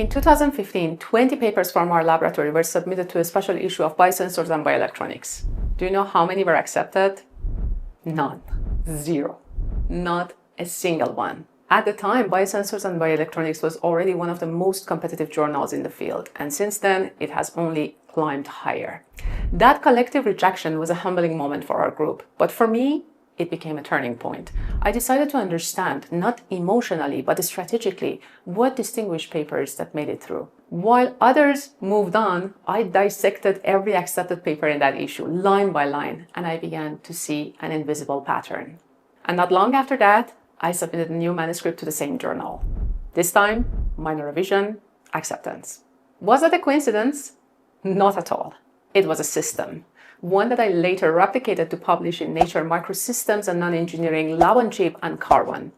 In 2015, 20 papers from our laboratory were submitted to a special issue of Biosensors and Bioelectronics. Do you know how many were accepted? None. Zero. Not a single one. At the time, Biosensors and Bioelectronics was already one of the most competitive journals in the field, and since then, it has only climbed higher. That collective rejection was a humbling moment for our group, but for me, it became a turning point. I decided to understand, not emotionally, but strategically, what distinguished papers that made it through. While others moved on, I dissected every accepted paper in that issue, line by line, and I began to see an invisible pattern. And not long after that, I submitted a new manuscript to the same journal. This time, minor revision, acceptance. Was that a coincidence? Not at all. It was a system. One that I later replicated to publish in Nature Microsystems and Non-Engineering, Lab on Chip, and Carbon.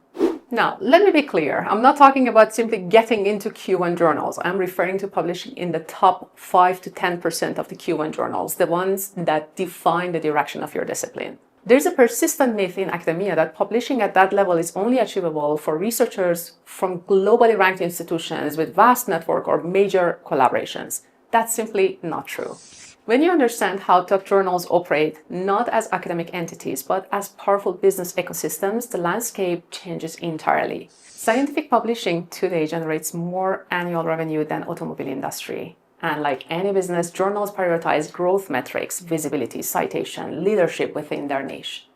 Now, let me be clear. I'm not talking about simply getting into Q1 journals. I'm referring to publishing in the top 5 to 10% of the Q1 journals, the ones that define the direction of your discipline. There's a persistent myth in academia that publishing at that level is only achievable for researchers from globally ranked institutions with vast network or major collaborations. That's simply not true. When you understand how top journals operate, not as academic entities, but as powerful business ecosystems, the landscape changes entirely. Scientific publishing today generates more annual revenue than automobile industry. And like any business, journals prioritize growth metrics, visibility, citation, leadership within their niche.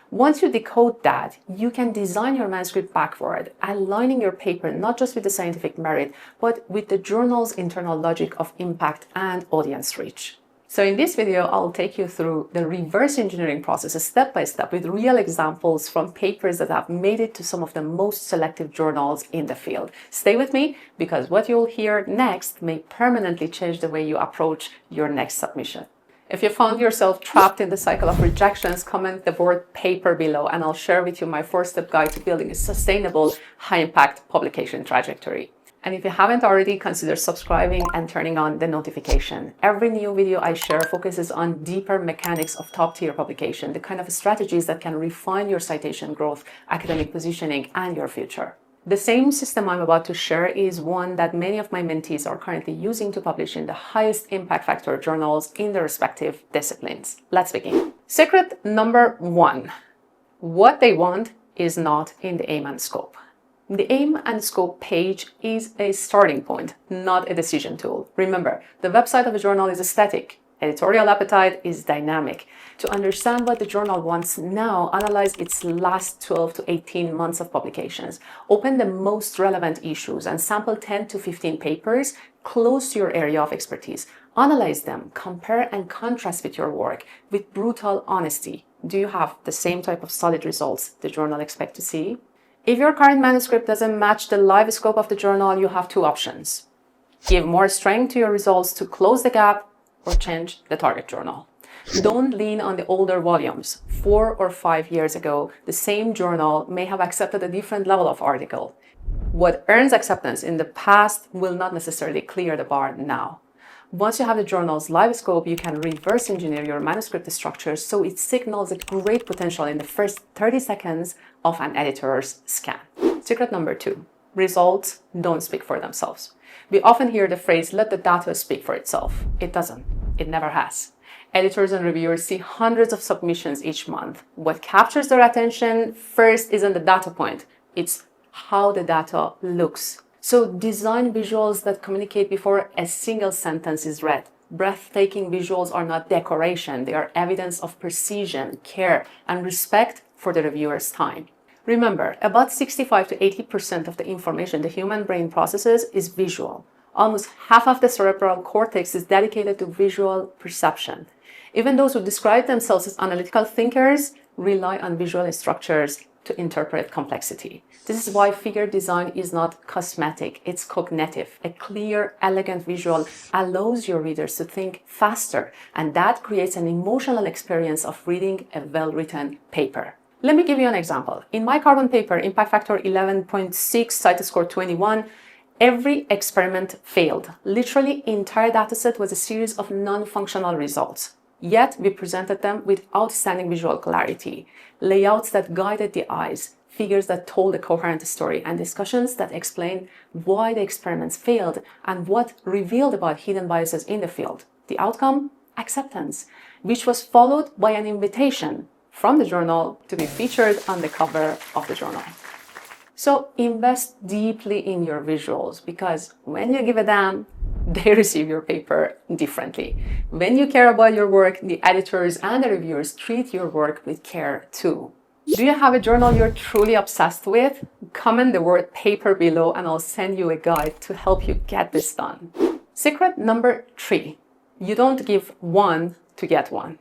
Once you decode that, you can design your manuscript backward, aligning your paper not just with the scientific merit, but with the journal's internal logic of impact and audience reach. So in this video, I'll take you through the reverse engineering process step by step with real examples from papers that have made it to some of the most selective journals in the field. Stay with me because what you'll hear next may permanently change the way you approach your next submission. If you found yourself trapped in the cycle of rejections, comment the word paper below and I'll share with you my 4-step guide to building a sustainable, high-impact publication trajectory. And if you haven't already, consider subscribing and turning on the notification. Every new video I share focuses on deeper mechanics of top-tier publication, the kind of strategies that can refine your citation growth, academic positioning, and your future. The same system I'm about to share is one that many of my mentees are currently using to publish in the highest impact factor journals in their respective disciplines. Let's begin. Secret number 1. What they want is not in the aim and scope. The aim and scope page is a starting point, not a decision tool. Remember, the website of a journal is static. Editorial appetite is dynamic. To understand what the journal wants now, analyze its last 12 to 18 months of publications. Open the most relevant issues and sample 10 to 15 papers close to your area of expertise. Analyze them, compare and contrast with your work with brutal honesty. Do you have the same type of solid results the journal expects to see? If your current manuscript doesn't match the live scope of the journal, you have 2 options. Give more strength to your results to close the gap or change the target journal. Don't lean on the older volumes. 4 or 5 years ago, the same journal may have accepted a different level of article. What earns acceptance in the past will not necessarily clear the bar now. Once you have the journal's live scope, you can reverse engineer your manuscript structure so it signals a great potential in the first 30 seconds of an editor's scan. Secret number 2. Results don't speak for themselves. We often hear the phrase, let the data speak for itself. It doesn't. It never has. Editors and reviewers see hundreds of submissions each month. What captures their attention first isn't the data point. It's how the data looks. So design visuals that communicate before a single sentence is read. Breathtaking visuals are not decoration. They are evidence of precision, care, and respect for the reviewer's time. Remember, about 65 to 80% of the information the human brain processes is visual. Almost half of the cerebral cortex is dedicated to visual perception. Even those who describe themselves as analytical thinkers rely on visual structures to interpret complexity. This is why figure design is not cosmetic, it's cognitive. A clear, elegant visual allows your readers to think faster, and that creates an emotional experience of reading a well-written paper. Let me give you an example. In my Carbon paper, impact factor 11.6, CITE score 21, every experiment failed. Literally, entire dataset was a series of non-functional results. Yet, we presented them with outstanding visual clarity, layouts that guided the eyes, figures that told a coherent story, and discussions that explained why the experiments failed and what revealed about hidden biases in the field. The outcome? Acceptance, which was followed by an invitation from the journal to be featured on the cover of the journal. So invest deeply in your visuals, because when you give a damn, they receive your paper differently. When you care about your work, the editors and the reviewers treat your work with care too. Do you have a journal you're truly obsessed with? Comment the word paper below and I'll send you a guide to help you get this done. Secret number 3. You don't give one to get one.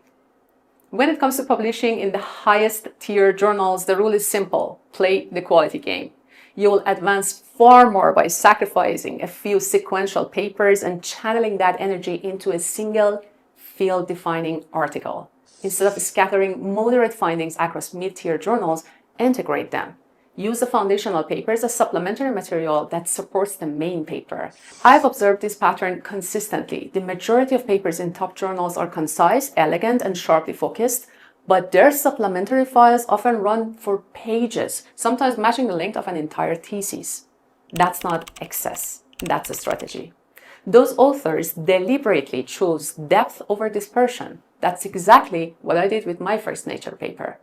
When it comes to publishing in the highest tier journals, the rule is simple: play the quality game. You will advance far more by sacrificing a few sequential papers and channeling that energy into a single field-defining article. Instead of scattering moderate findings across mid-tier journals, integrate them. Use the foundational papers as supplementary material that supports the main paper. I've observed this pattern consistently. The majority of papers in top journals are concise, elegant, and sharply focused, but their supplementary files often run for pages, sometimes matching the length of an entire thesis. That's not excess, that's a strategy. Those authors deliberately choose depth over dispersion. That's exactly what I did with my first Nature paper.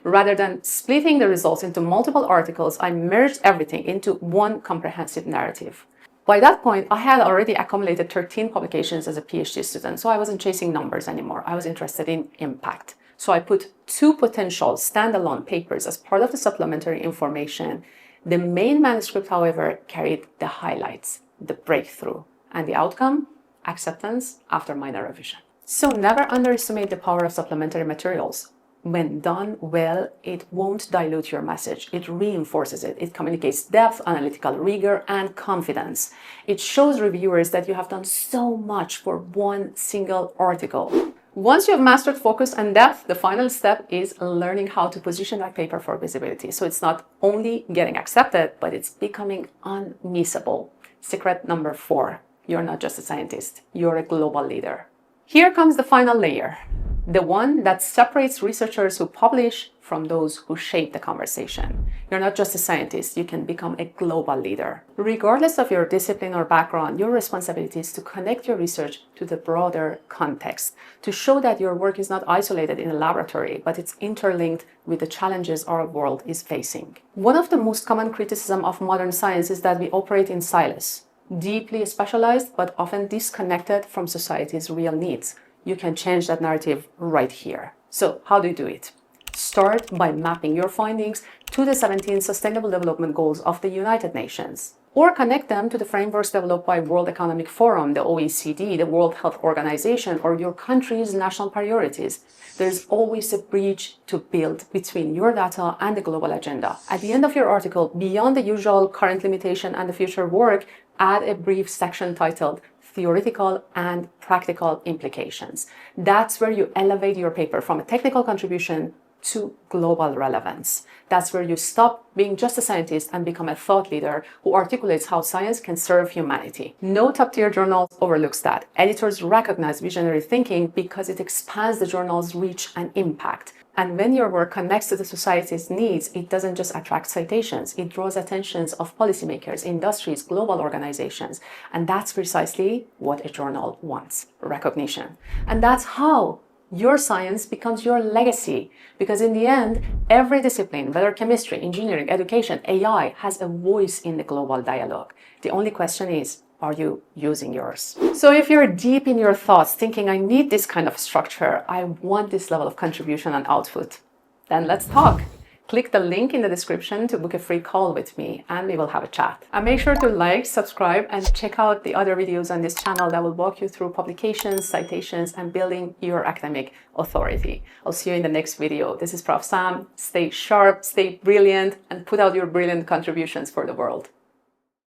Rather than splitting the results into multiple articles, I merged everything into one comprehensive narrative. By that point, I had already accumulated 13 publications as a PhD student, so I wasn't chasing numbers anymore. I was interested in impact. So I put 2 potential standalone papers as part of the supplementary information. The main manuscript, however, carried the highlights, the breakthrough, and the outcome? Acceptance after minor revision. So never underestimate the power of supplementary materials. When done well, it won't dilute your message. It reinforces it. It communicates depth, analytical rigor, and confidence. It shows reviewers that you have done so much for one single article. Once you have mastered focus and depth, the final step is learning how to position that paper for visibility. So it's not only getting accepted, but it's becoming unmissable. Secret number 4. You're not just a scientist. You're a global leader. Here comes the final layer. The one that separates researchers who publish from those who shape the conversation. You're not just a scientist, you can become a global leader. Regardless of your discipline or background, your responsibility is to connect your research to the broader context, to show that your work is not isolated in a laboratory, but it's interlinked with the challenges our world is facing. One of the most common criticisms of modern science is that we operate in silos, deeply specialized, but often disconnected from society's real needs. You can change that narrative right here. So how do you do it? Start by mapping your findings to the 17 Sustainable Development Goals of the United Nations, or connect them to the frameworks developed by World Economic Forum, the OECD, the World Health Organization, or your country's national priorities. There's always a bridge to build between your data and the global agenda. At the end of your article, beyond the usual current limitation and the future work, add a brief section titled Theoretical and Practical Implications. That's where you elevate your paper from a technical contribution to global relevance. That's where you stop being just a scientist and become a thought leader who articulates how science can serve humanity. No top-tier journal overlooks that. Editors recognize visionary thinking because it expands the journal's reach and impact. And when your work connects to the society's needs, it doesn't just attract citations, it draws attentions of policymakers, industries, global organizations. And that's precisely what a journal wants: recognition. And that's how your science becomes your legacy. Because in the end, every discipline, whether chemistry, engineering, education, AI, has a voice in the global dialogue. The only question is, are you using yours? So if you're deep in your thoughts, thinking, I need this kind of structure, I want this level of contribution and output, then let's talk. Click the link in the description to book a free call with me and we will have a chat. And make sure to like, subscribe, and check out the other videos on this channel that will walk you through publications, citations, and building your academic authority. I'll see you in the next video. This is Prof. Sam. Stay sharp, stay brilliant, and put out your brilliant contributions for the world.